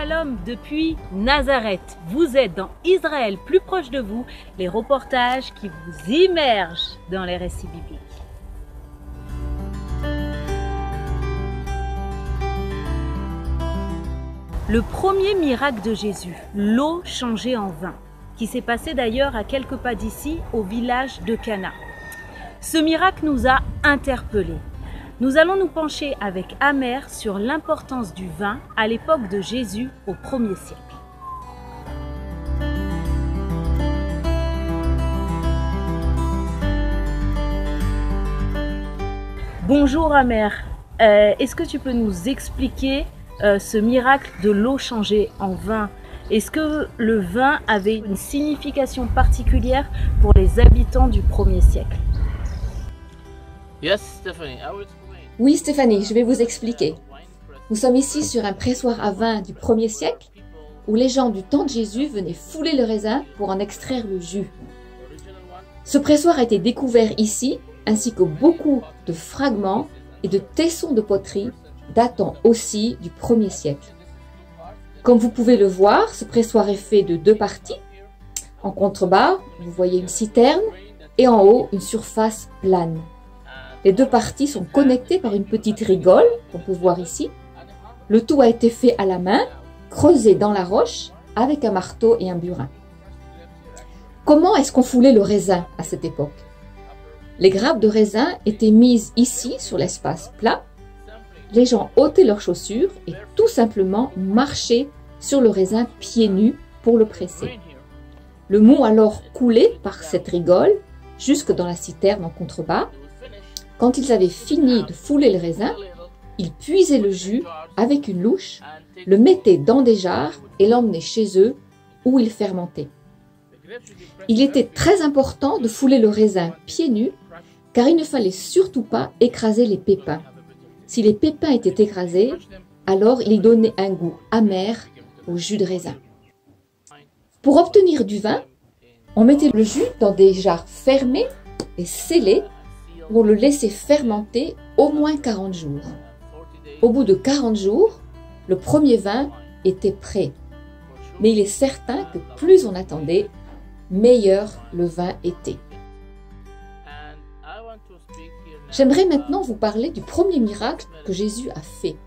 Shalom depuis Nazareth. Vous êtes dans Israël plus proche de vous, les reportages qui vous immergent dans les récits bibliques. Le premier miracle de Jésus, l'eau changée en vin, qui s'est passé d'ailleurs à quelques pas d'ici, au village de Cana. Ce miracle nous a interpellés. Nous allons nous pencher avec Amer sur l'importance du vin à l'époque de Jésus au 1er siècle. Bonjour Amer, est-ce que tu peux nous expliquer ce miracle de l'eau changée en vin? Est-ce que le vin avait une signification particulière pour les habitants du 1er siècle? Oui, Stéphanie, je vais vous expliquer. Nous sommes ici sur un pressoir à vin du 1er siècle où les gens du temps de Jésus venaient fouler le raisin pour en extraire le jus. Ce pressoir a été découvert ici, ainsi que beaucoup de fragments et de tessons de poterie datant aussi du 1er siècle. Comme vous pouvez le voir, ce pressoir est fait de deux parties. En contrebas, vous voyez une citerne et en haut, une surface plane. Les deux parties sont connectées par une petite rigole, qu'on peut voir ici. Le tout a été fait à la main, creusé dans la roche, avec un marteau et un burin. Comment est-ce qu'on foulait le raisin à cette époque? Les grappes de raisin étaient mises ici, sur l'espace plat. Les gens ôtaient leurs chaussures et tout simplement marchaient sur le raisin pieds nus pour le presser. Le mou alors coulait par cette rigole jusque dans la citerne en contrebas. Quand ils avaient fini de fouler le raisin, ils puisaient le jus avec une louche, le mettaient dans des jarres et l'emmenaient chez eux où ils fermentaient. Il était très important de fouler le raisin pieds nus car il ne fallait surtout pas écraser les pépins. Si les pépins étaient écrasés, alors ils donnaient un goût amer au jus de raisin. Pour obtenir du vin, on mettait le jus dans des jarres fermées et scellées où on le laissait fermenter au moins 40 jours. Au bout de 40 jours, le premier vin était prêt. Mais il est certain que plus on attendait, meilleur le vin était. J'aimerais maintenant vous parler du premier miracle que Jésus a fait.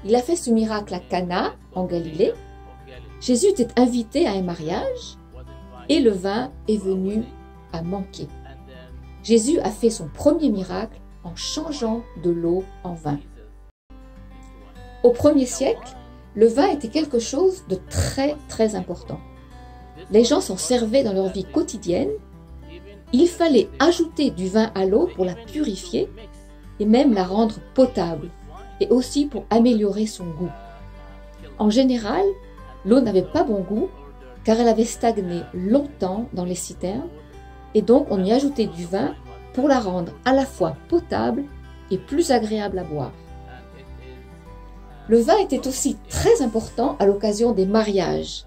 Il a fait ce miracle à Cana, en Galilée. Jésus était invité à un mariage et le vin est venu à manquer. Jésus a fait son premier miracle en changeant de l'eau en vin. Au 1er siècle, le vin était quelque chose de très important. Les gens s'en servaient dans leur vie quotidienne. Il fallait ajouter du vin à l'eau pour la purifier et même la rendre potable, et aussi pour améliorer son goût. En général, l'eau n'avait pas bon goût car elle avait stagné longtemps dans les citernes et donc on y ajoutait du vin pour la rendre à la fois potable et plus agréable à boire. Le vin était aussi très important à l'occasion des mariages.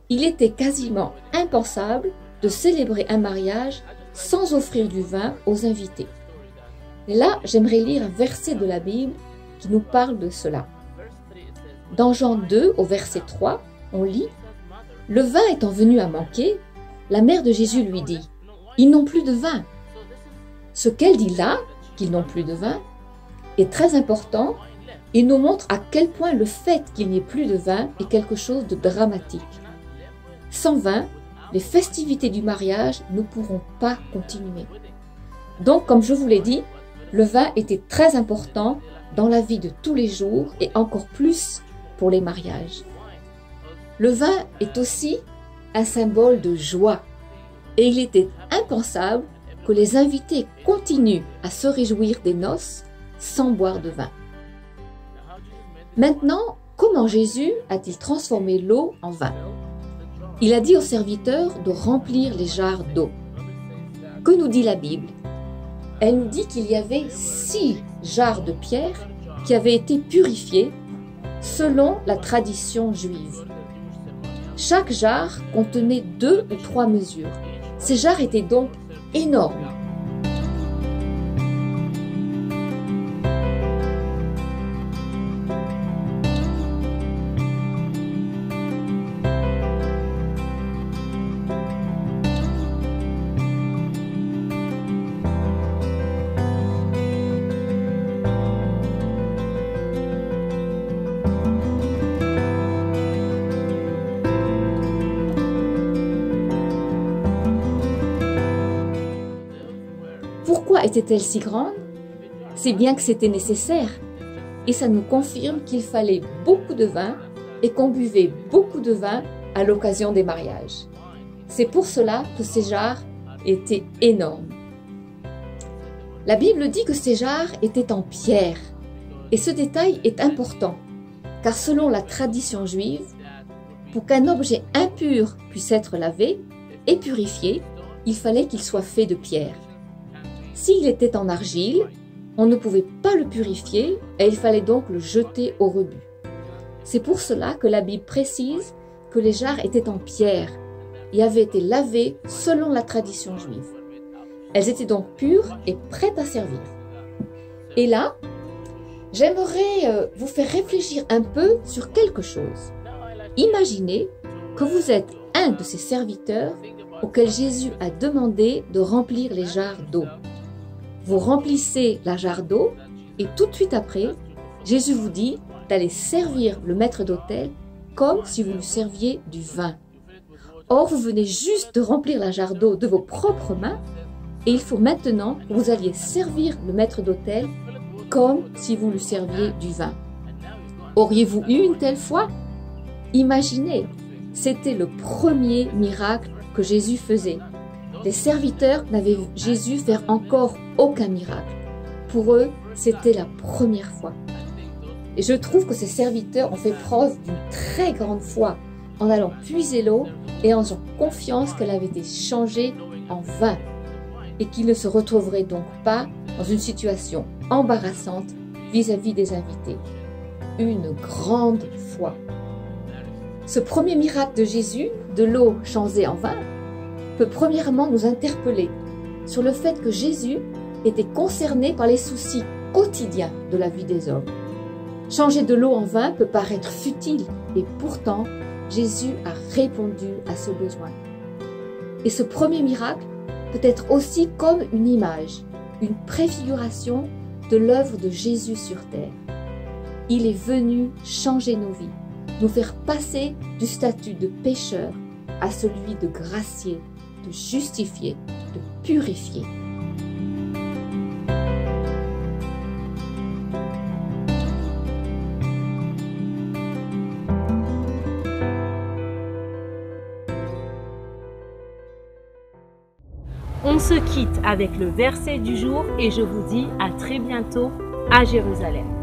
Il était quasiment impensable de célébrer un mariage sans offrir du vin aux invités. Et là, j'aimerais lire un verset de la Bible qui nous parle de cela. Dans Jean 2, au verset 3, on lit « Le vin étant venu à manquer, la mère de Jésus lui dit « Ils n'ont plus de vin ». Ce qu'elle dit là, qu'ils n'ont plus de vin, est très important et nous montre à quel point le fait qu'il n'y ait plus de vin est quelque chose de dramatique. Sans vin, les festivités du mariage ne pourront pas continuer. Donc, comme je vous l'ai dit, le vin était très important dans la vie de tous les jours et encore plus pour les mariages. Le vin est aussi un symbole de joie et il était impensable que les invités continuent à se réjouir des noces sans boire de vin. Maintenant, comment Jésus a-t-il transformé l'eau en vin? Il a dit aux serviteurs de remplir les jarres d'eau. Que nous dit la Bible? Elle nous dit qu'il y avait 6 jarres de pierre qui avaient été purifiées selon la tradition juive. Chaque jarre contenait 2 ou 3 mesures. Ces jarres étaient donc énormes. était-elle si grande? C'est bien que c'était nécessaire. Et ça nous confirme qu'il fallait beaucoup de vin et qu'on buvait beaucoup de vin à l'occasion des mariages. C'est pour cela que ces jarres étaient énormes. La Bible dit que ces jarres étaient en pierre. Et ce détail est important, car selon la tradition juive, pour qu'un objet impur puisse être lavé et purifié, il fallait qu'il soit fait de pierre. S'il était en argile, on ne pouvait pas le purifier et il fallait donc le jeter au rebut. C'est pour cela que la Bible précise que les jarres étaient en pierre et avaient été lavées selon la tradition juive. Elles étaient donc pures et prêtes à servir. Et là, j'aimerais vous faire réfléchir un peu sur quelque chose. Imaginez que vous êtes un de ces serviteurs auxquels Jésus a demandé de remplir les jarres d'eau. Vous remplissez la jarre d'eau et tout de suite après, Jésus vous dit d'aller servir le maître d'autel comme si vous lui serviez du vin. Or, vous venez juste de remplir la jarre d'eau de vos propres mains et il faut maintenant que vous alliez servir le maître d'autel comme si vous lui serviez du vin. Auriez-vous eu une telle foi? Imaginez, c'était le premier miracle que Jésus faisait. Les serviteurs n'avaient vu Jésus faire encore aucun miracle. Pour eux, c'était la première fois. Et je trouve que ces serviteurs ont fait preuve d'une très grande foi en allant puiser l'eau et en ayant confiance qu'elle avait été changée en vin et qu'ils ne se retrouveraient donc pas dans une situation embarrassante vis-à-vis des invités. Une grande foi. Ce premier miracle de Jésus, de l'eau changée en vin, peut premièrement nous interpeller sur le fait que Jésus était concerné par les soucis quotidiens de la vie des hommes. Changer de l'eau en vin peut paraître futile et pourtant Jésus a répondu à ce besoin. Et ce premier miracle peut être aussi comme une image, une préfiguration de l'œuvre de Jésus sur terre. Il est venu changer nos vies, nous faire passer du statut de pécheur à celui de gracier, de justifier, de purifier. On se quitte avec le verset du jour et je vous dis à très bientôt à Jérusalem.